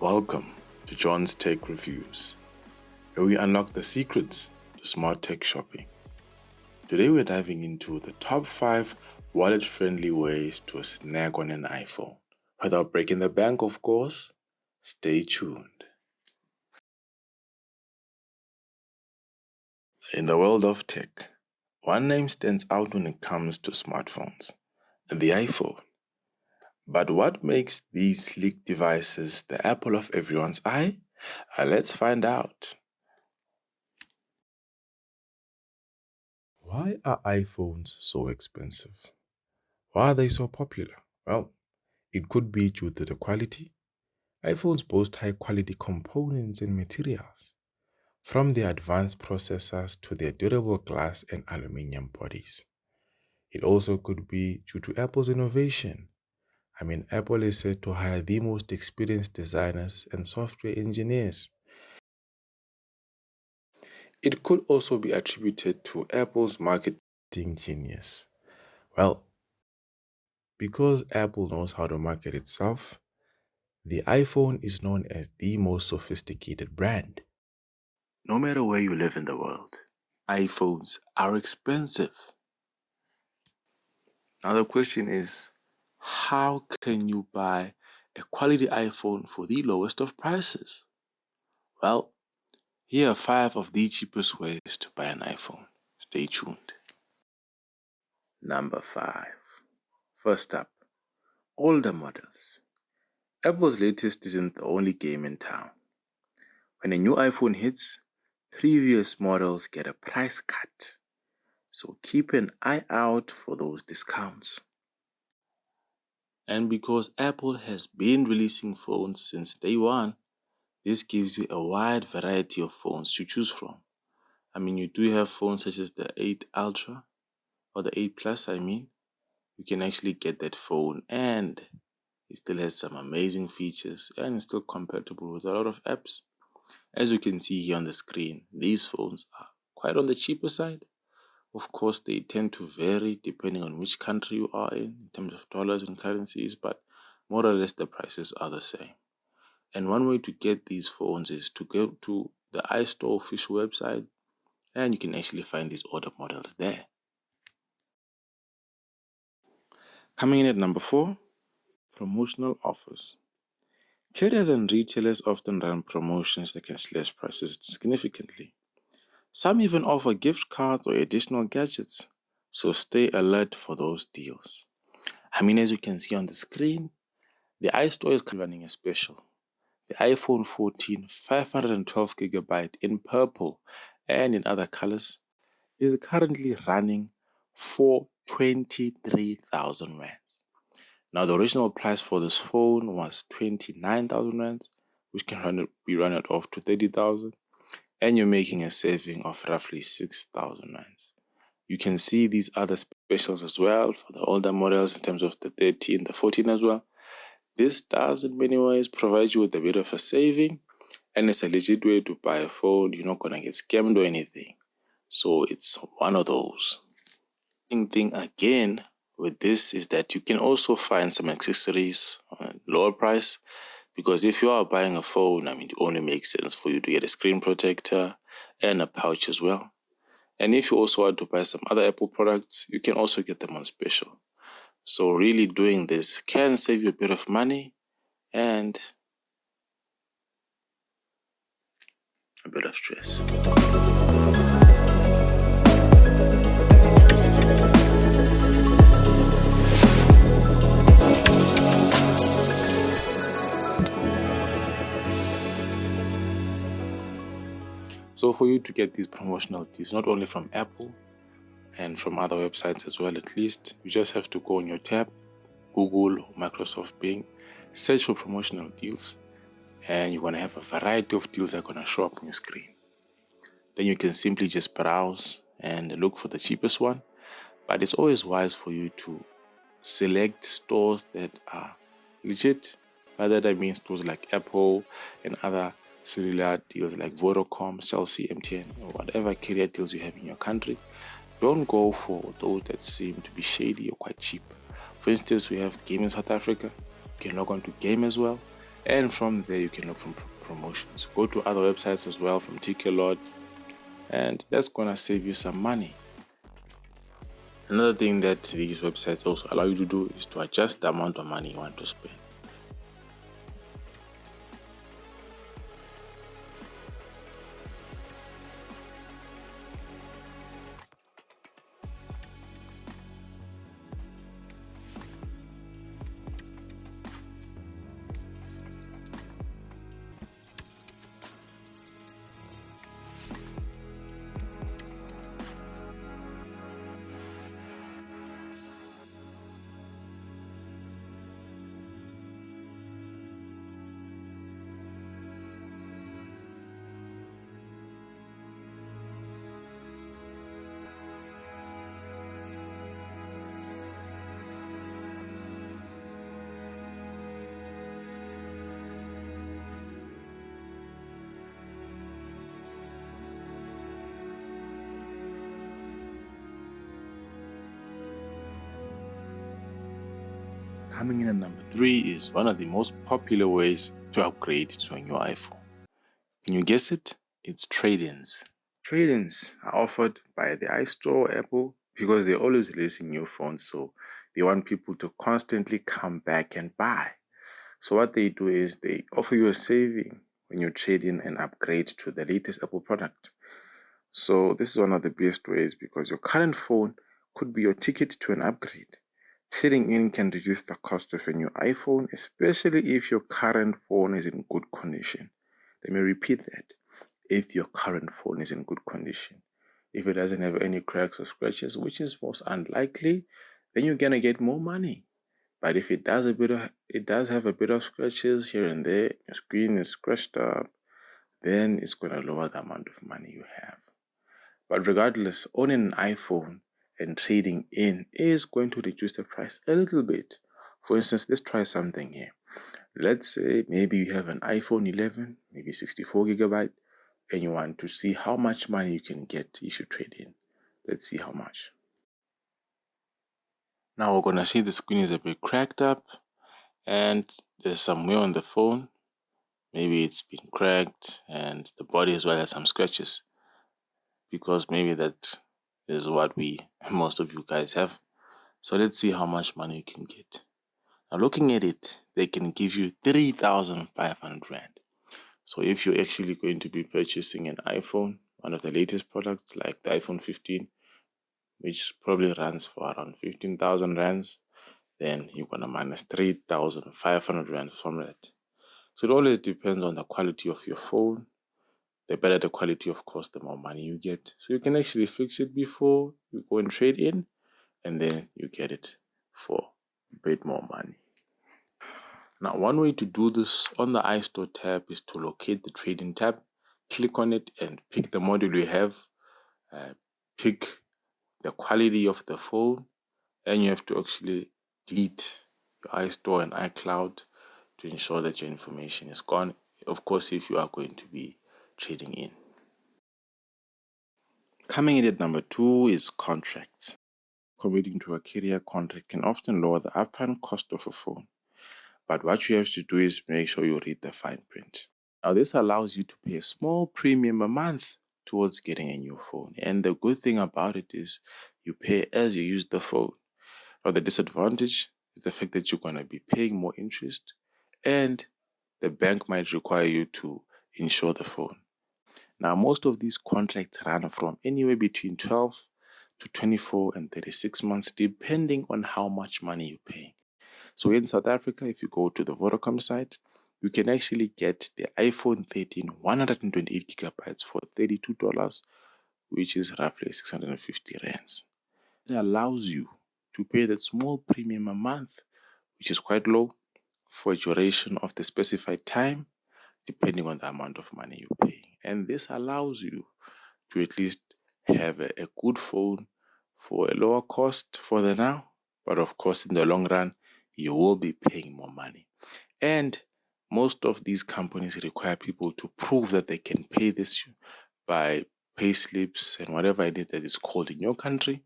Welcome to John's Tech Reviews, where we unlock the secrets to smart tech shopping. Today we're diving into the top 5 wallet-friendly ways to snag on an iPhone. Without breaking the bank, of course. Stay tuned. In the world of tech, one name stands out when it comes to smartphones, the iPhone. But what makes these sleek devices the apple of everyone's eye? Let's find out. Why are iPhones so expensive? Why are they so popular? Well, it could be due to the quality. iPhones boast high quality components and materials, from their advanced processors to their durable glass and aluminum bodies. It also could be due to Apple's innovation. Apple is said to hire the most experienced designers and software engineers. It could also be attributed to Apple's marketing genius. Well, because Apple knows how to market itself, the iPhone is known as the most sophisticated brand. No matter where you live in the world, iPhones are expensive. Now the question is, how can you buy a quality iPhone for the lowest of prices? Well, here are 5 of the cheapest ways to buy an iPhone. Stay tuned. Number 5. First up, older models. Apple's latest isn't the only game in town. When a new iPhone hits, previous models get a price cut. So keep an eye out for those discounts. And because Apple has been releasing phones since day one, this gives you a wide variety of phones to choose from. You do have phones such as the 8 Ultra or the 8 Plus, You can actually get that phone and it still has some amazing features and it's still compatible with a lot of apps. As you can see here on the screen, these phones are quite on the cheaper side. Of course, they tend to vary depending on which country you are in terms of dollars and currencies, but more or less the prices are the same. And one way to get these phones is to go to the iStore official website and you can actually find these order models there. Coming in at number 4, promotional offers. Carriers and retailers often run promotions that can slash prices significantly. Some even offer gift cards or additional gadgets, so stay alert for those deals. As you can see on the screen, the iStore is running a special. The iPhone 14 512GB in purple and in other colors is currently running for 23,000 rands. Now, the original price for this phone was 29,000 rands, which can be run it off to 30,000, and you're making a saving of roughly 6,000 rands. You can see these other specials as well for the older models in terms of the 13, the 14 as well. This does in many ways provide you with a bit of a saving, and it's a legit way to buy a phone. You're not going to get scammed or anything. So it's one of those. Thing again with this is that you can also find some accessories on a lower price, because if you are buying a phone, it only makes sense for you to get a screen protector and a pouch as well. And if you also want to buy some other Apple products, you can also get them on special. So really doing this can save you a bit of money and a bit of stress. So for you to get these promotional deals, not only from Apple and from other websites as well, at least, you just have to go on your tab, Google or Microsoft Bing, search for promotional deals, and you're going to have a variety of deals that are going to show up on your screen. Then you can simply just browse and look for the cheapest one. But it's always wise for you to select stores that are legit. By that I mean stores like Apple and other cellular deals like Vodacom, Cell C, MTN, or whatever carrier deals you have in your country. Don't go for those that seem to be shady or quite cheap. For instance, we have Game in South Africa. You can log on to Game as well. And from there, you can look for promotions. Go to other websites as well from Ticket and that's gonna save you some money. Another thing that these websites also allow you to do is to adjust the amount of money you want to spend. Coming in at number 3 is one of the most popular ways to upgrade to a new iPhone. Can you guess it? It's trade-ins. Trade-ins are offered by the iStore Apple because they're always releasing new phones, so they want people to constantly come back and buy. So what they do is they offer you a saving when you trade in and upgrade to the latest Apple product. So this is one of the best ways because your current phone could be your ticket to an upgrade. Trading in can reduce the cost of a new iPhone, especially if your current phone is in good condition. Let me repeat that. If your current phone is in good condition. If it doesn't have any cracks or scratches, which is most unlikely, then you're gonna get more money. But if it does have a bit of scratches here and there, your screen is scratched up, then it's gonna lower the amount of money you have. But regardless, owning an iPhone and trading in is going to reduce the price a little bit. For instance, let's try something here. Let's say maybe you have an iPhone 11, maybe 64 gigabyte, and you want to see how much money you can get if you trade in. Let's see how much. Now we're gonna see the screen is a bit cracked up and there's some wear on the phone. Maybe it's been cracked and the body as well has some scratches because maybe that is what most of you guys have. So let's see how much money you can get. Now looking at it, they can give you 3,500 Rand. So if you're actually going to be purchasing an iPhone, one of the latest products like the iPhone 15, which probably runs for around 15,000 Rands, then you're going to minus 3,500 Rand from that. So it always depends on the quality of your phone. The better the quality, of course, the more money you get. So you can actually fix it before you go and trade in, and then you get it for a bit more money. Now, one way to do this on the iStore tab is to locate the trading tab, click on it, and pick the model you have, pick the quality of the phone, and you have to actually delete your iStore and iCloud to ensure that your information is gone. Of course, if you are going to be trading in. Coming in at number 2 is contracts. Committing to a carrier contract can often lower the upfront cost of a phone. But what you have to do is make sure you read the fine print. Now, this allows you to pay a small premium a month towards getting a new phone. And the good thing about it is you pay as you use the phone. Now, the disadvantage is the fact that you're going to be paying more interest and the bank might require you to insure the phone. Now, most of these contracts run from anywhere between 12 to 24 and 36 months, depending on how much money you're paying. So in South Africa, if you go to the Vodacom site, you can actually get the iPhone 13 128 gigabytes for $32, which is roughly 650 rands. It allows you to pay that small premium a month, which is quite low, for a duration of the specified time, depending on the amount of money you're paying. And this allows you to at least have a good phone for a lower cost for the now, but of course, in the long run, you will be paying more money. And most of these companies require people to prove that they can pay this by pay slips and whatever it is that is called in your country.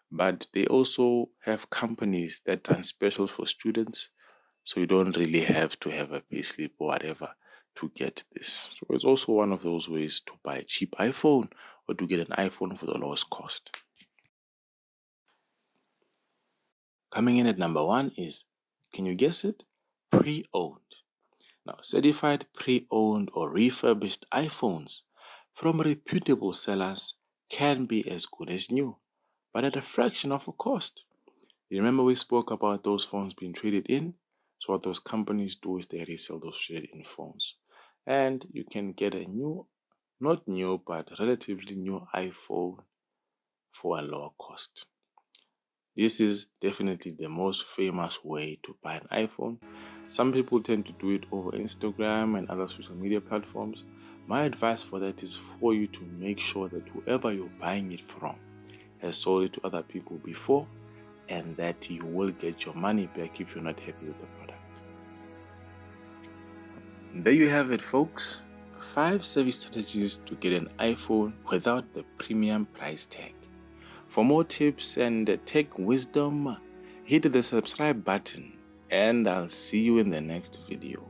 But they also have companies that run special for students, So you don't really have to have a payslip or whatever to get this. So it's also one of those ways to buy a cheap iPhone or to get an iPhone for the lowest cost. Coming in at number 1 is, can you guess it? Pre-owned. Now, certified pre-owned or refurbished iPhones from reputable sellers can be as good as new, but at a fraction of the cost. You remember we spoke about those phones being traded in? So what those companies do is they resell those traded in phones. And you can get a new, not new, but relatively new iPhone for a lower cost. This is definitely the most famous way to buy an iPhone. Some people tend to do it over Instagram and other social media platforms. My advice for that is for you to make sure that whoever you're buying it from has sold it to other people before, and that you will get your money back if you're not happy with the product. There you have it, folks. 5 savvy strategies to get an iPhone without the premium price tag. For more tips and tech wisdom, hit the subscribe button, and I'll see you in the next video.